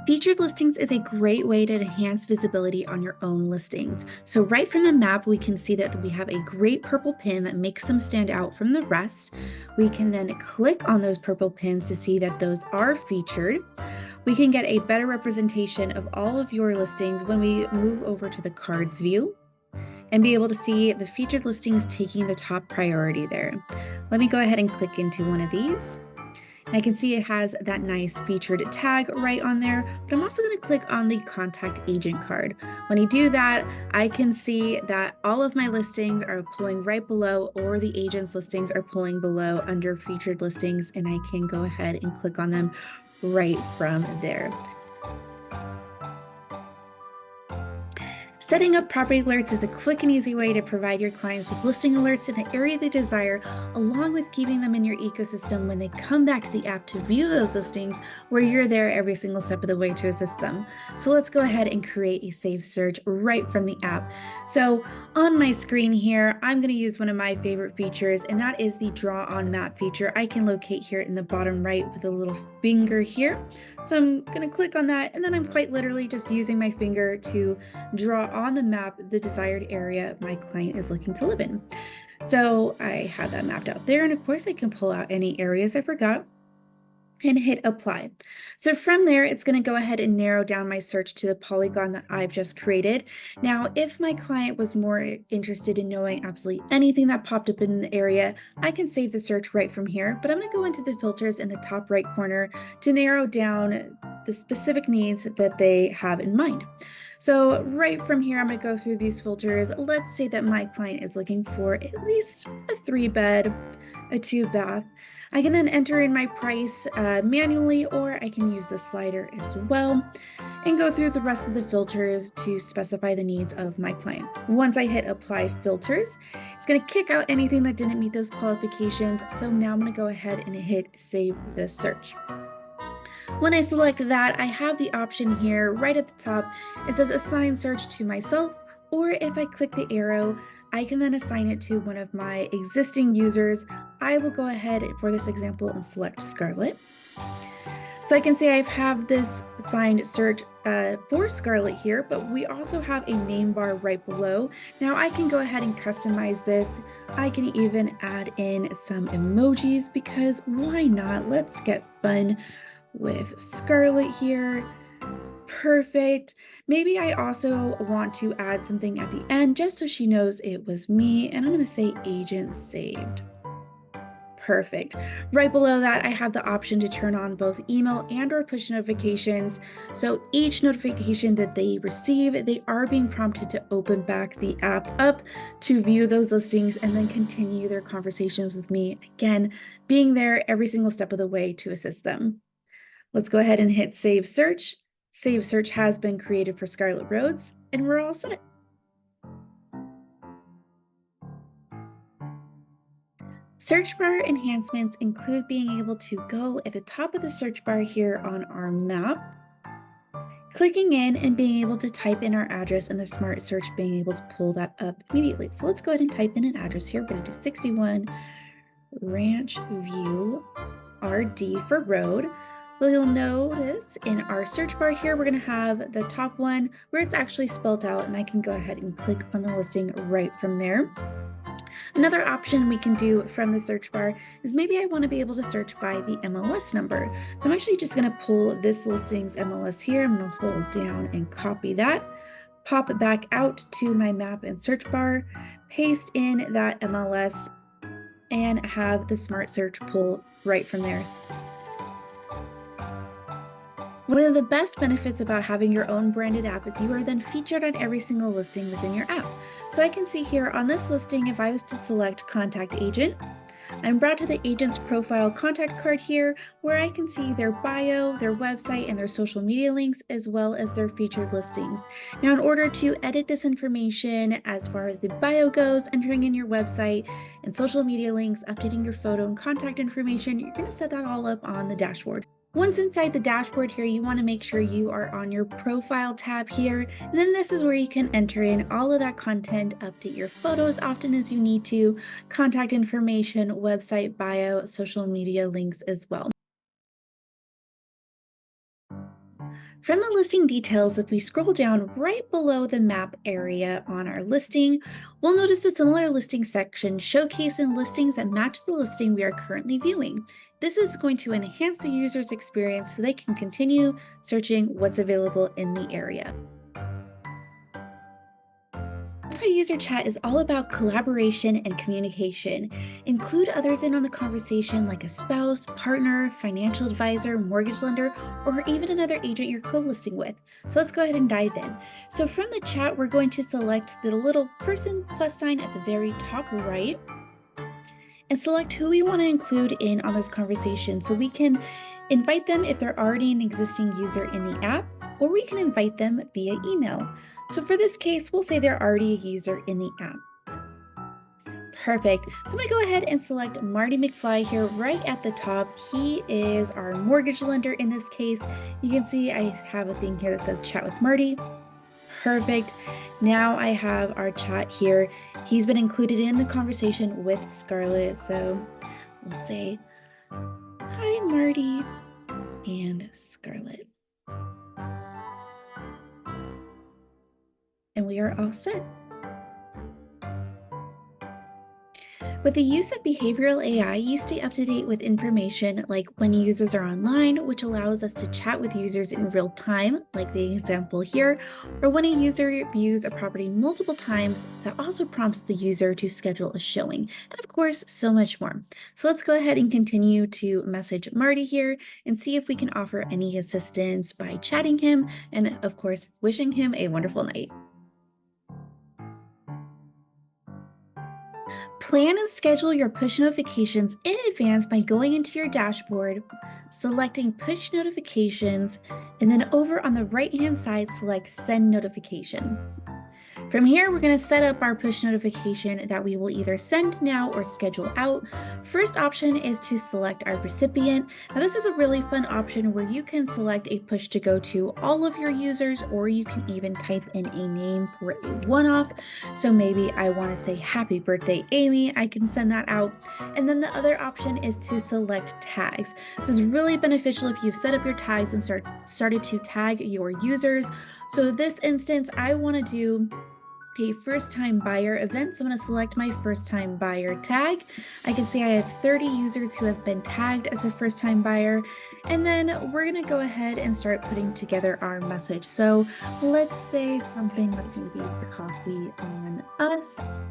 Featured listings is a great way to enhance visibility on your own listings. So right from the map, we can see that we have a great purple pin that makes them stand out from the rest. We can then click on those purple pins to see that those are featured. We can get a better representation of all of your listings when we move over to the cards view and be able to see the featured listings taking the top priority there. Let me go ahead and click into one of these. I can see it has that nice featured tag right on there, but I'm also going to click on the contact agent card. When you do that, I can see that all of my listings are pulling right below, or the agent's listings are pulling below under featured listings, and I can go ahead and click on them right from there. Setting up property alerts is a quick and easy way to provide your clients with listing alerts in the area they desire, along with keeping them in your ecosystem when they come back to the app to view those listings, where you're there every single step of the way to assist them. So let's go ahead and create a saved search right from the app. So on my screen here, I'm going to use one of my favorite features, and that is the draw on map feature. I can locate here in the bottom right with a little finger here. So I'm going to click on that, and then I'm quite literally just using my finger to draw on the map the desired area my client is looking to live in. So I have that mapped out there, and of course I can pull out any areas I forgot and hit apply. So from there, it's going to go ahead and narrow down my search to the polygon that I've just created. Now, if my client was more interested in knowing absolutely anything that popped up in the area, I can save the search right from here, but I'm going to go into the filters in the top right corner to narrow down the specific needs that they have in mind. So right from here, I'm going to go through these filters. Let's say that my client is looking for at least a 3-bed, a 2-bath. I can then enter in my price manually, or I can use the slider as well and go through the rest of the filters to specify the needs of my client. Once I hit apply filters, it's going to kick out anything that didn't meet those qualifications. So now I'm going to go ahead and hit save the search. When I select that, I have the option here right at the top. It says assign search to myself, or if I click the arrow, I can then assign it to one of my existing users. I will go ahead for this example and select Scarlett. So I can see I have this assigned search for Scarlett here, but we also have a name bar right below. Now I can go ahead and customize this. I can even add in some emojis, because why not? Let's get fun with Scarlett here. Perfect. Maybe I also want to add something at the end just so she knows it was me, and I'm going to say agent saved. Perfect. Right below that, I have the option to turn on both email and or push notifications. So each notification that they receive, they are being prompted to open back the app up to view those listings and then continue their conversations with me, again, being there every single step of the way to assist them. Let's go ahead and hit save search. Save search has been created for Scarlett Rhodes, and we're all set. Search bar enhancements include being able to go at the top of the search bar here on our map, clicking in and being able to type in our address, and the smart search being able to pull that up immediately. So let's go ahead and type in an address here. We're going to do 61 Ranch View RD for road. Well, you'll notice in our search bar here, we're going to have the top one where it's actually spelled out, and I can go ahead and click on the listing right from there. Another option we can do from the search bar is maybe I want to be able to search by the MLS number. So I'm actually just going to pull this listing's MLS here. I'm going to hold down and copy that, pop it back out to my map and search bar, paste in that MLS, and have the smart search pull right from there. One of the best benefits about having your own branded app is you are then featured on every single listing within your app. So I can see here on this listing, if I was to select contact agent, I'm brought to the agent's profile contact card here, where I can see their bio, their website, and their social media links, as well as their featured listings. Now, in order to edit this information as far as the bio goes, entering in your website and social media links, updating your photo and contact information, you're going to set that all up on the dashboard. Once inside the dashboard here, you want to make sure you are on your profile tab here, and then this is where you can enter in all of that content, update your photos often as you need to, contact information, website, bio, social media links as well. From the listing details, if we scroll down right below the map area on our listing, we'll notice a similar listing section showcasing listings that match the listing we are currently viewing. This is going to enhance the user's experience so they can continue searching what's available in the area. Multi-user chat is all about collaboration and communication. Include others in on the conversation like a spouse, partner, financial advisor, mortgage lender, or even another agent you're co-listing with. So let's go ahead and dive in. So from the chat, we're going to select the little person plus sign at the very top right and select who we want to include in on this conversation. So we can invite them if they're already an existing user in the app, or we can invite them via email. So for this case, we'll say they're already a user in the app. Perfect. So I'm going to go ahead and select Marty McFly here right at the top. He is our mortgage lender in this case. You can see I have a thing here that says chat with Marty. Perfect. Now I have our chat here. He's been included in the conversation with Scarlett. So we'll say, hi, Marty and Scarlett. And we are all set. With the use of behavioral AI, you stay up to date with information like when users are online, which allows us to chat with users in real time, like the example here, or when a user views a property multiple times, that also prompts the user to schedule a showing, and of course, so much more. So let's go ahead and continue to message Marty here and see if we can offer any assistance by chatting him and, of course, wishing him a wonderful night. Plan and schedule your push notifications in advance by going into your dashboard, selecting push notifications, and then over on the right-hand side, select send notification. From here, we're going to set up our push notification that we will either send now or schedule out. First option is to select our recipient. Now, this is a really fun option where you can select a push to go to all of your users, or you can even type in a name for a one-off. So maybe I want to say happy birthday, Amy. I can send that out. And then the other option is to select tags. This is really beneficial if you've set up your tags and started to tag your users. So in this instance, I want to do a first-time buyer event. So I'm going to select my first-time buyer tag. I can see I have 30 users who have been tagged as a first-time buyer. And then we're going to go ahead and start putting together our message. So let's say something like maybe the coffee on us.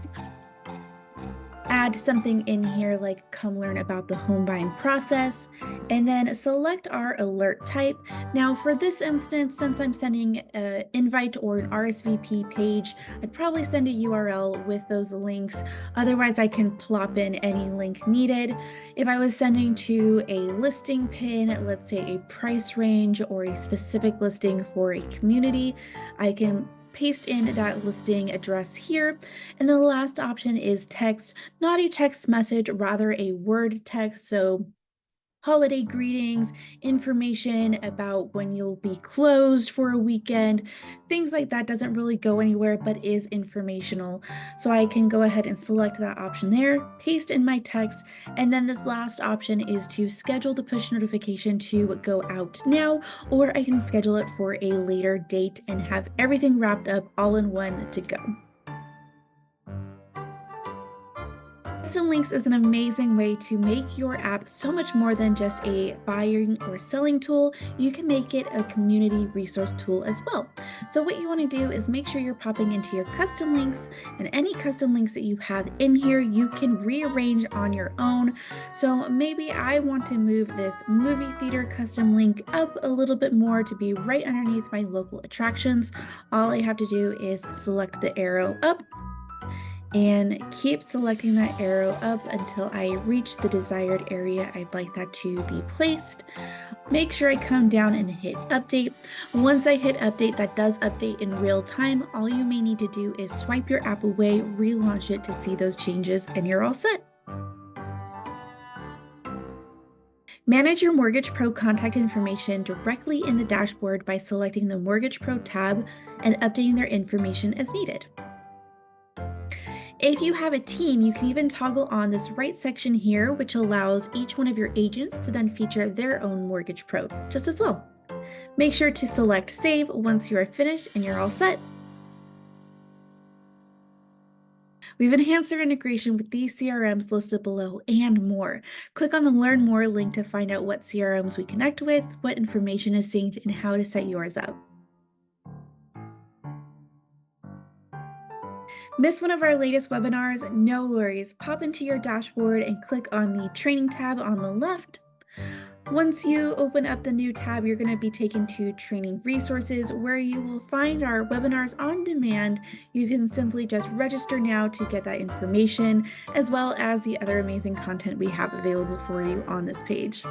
Add something in here like come learn about the home buying process, and then select our alert type. Now for this instance, since I'm sending an invite or an RSVP page, I'd probably send a URL with those links. Otherwise, I can plop in any link needed. If I was sending to a listing pin, let's say a price range or a specific listing for a community, I can paste in that listing address here. And the last option is text, not a text message, rather a word text. So holiday greetings, information about when you'll be closed for a weekend, things like that doesn't really go anywhere, but is informational. So I can go ahead and select that option there, paste in my text, and then this last option is to schedule the push notification to go out now, or I can schedule it for a later date and have everything wrapped up all in one to go. Custom links is an amazing way to make your app so much more than just a buying or selling tool. You can make it a community resource tool as well. So what you want to do is make sure you're popping into your custom links, and any custom links that you have in here, you can rearrange on your own. So maybe I want to move this movie theater custom link up a little bit more to be right underneath my local attractions. All I have to do is select the arrow up and keep selecting that arrow up until I reach the desired area I'd like that to be placed. Make sure I come down and hit update. Once I hit update, that does update in real time. All you may need to do is swipe your app away, relaunch it to see those changes, and you're all set. Manage your Mortgage Pro contact information directly in the dashboard by selecting the Mortgage Pro tab and updating their information as needed. If you have a team, you can even toggle on this right section here, which allows each one of your agents to then feature their own Mortgage Pro just as well. Make sure to select Save once you are finished and you're all set. We've enhanced our integration with these CRMs listed below and more. Click on the Learn More link to find out what CRMs we connect with, what information is synced, and how to set yours up. Miss one of our latest webinars? No worries. Pop into your dashboard and click on the Training tab on the left. Once you open up the new tab, you're going to be taken to Training Resources, where you will find our webinars on demand. You can simply just register now to get that information, as well as the other amazing content we have available for you on this page.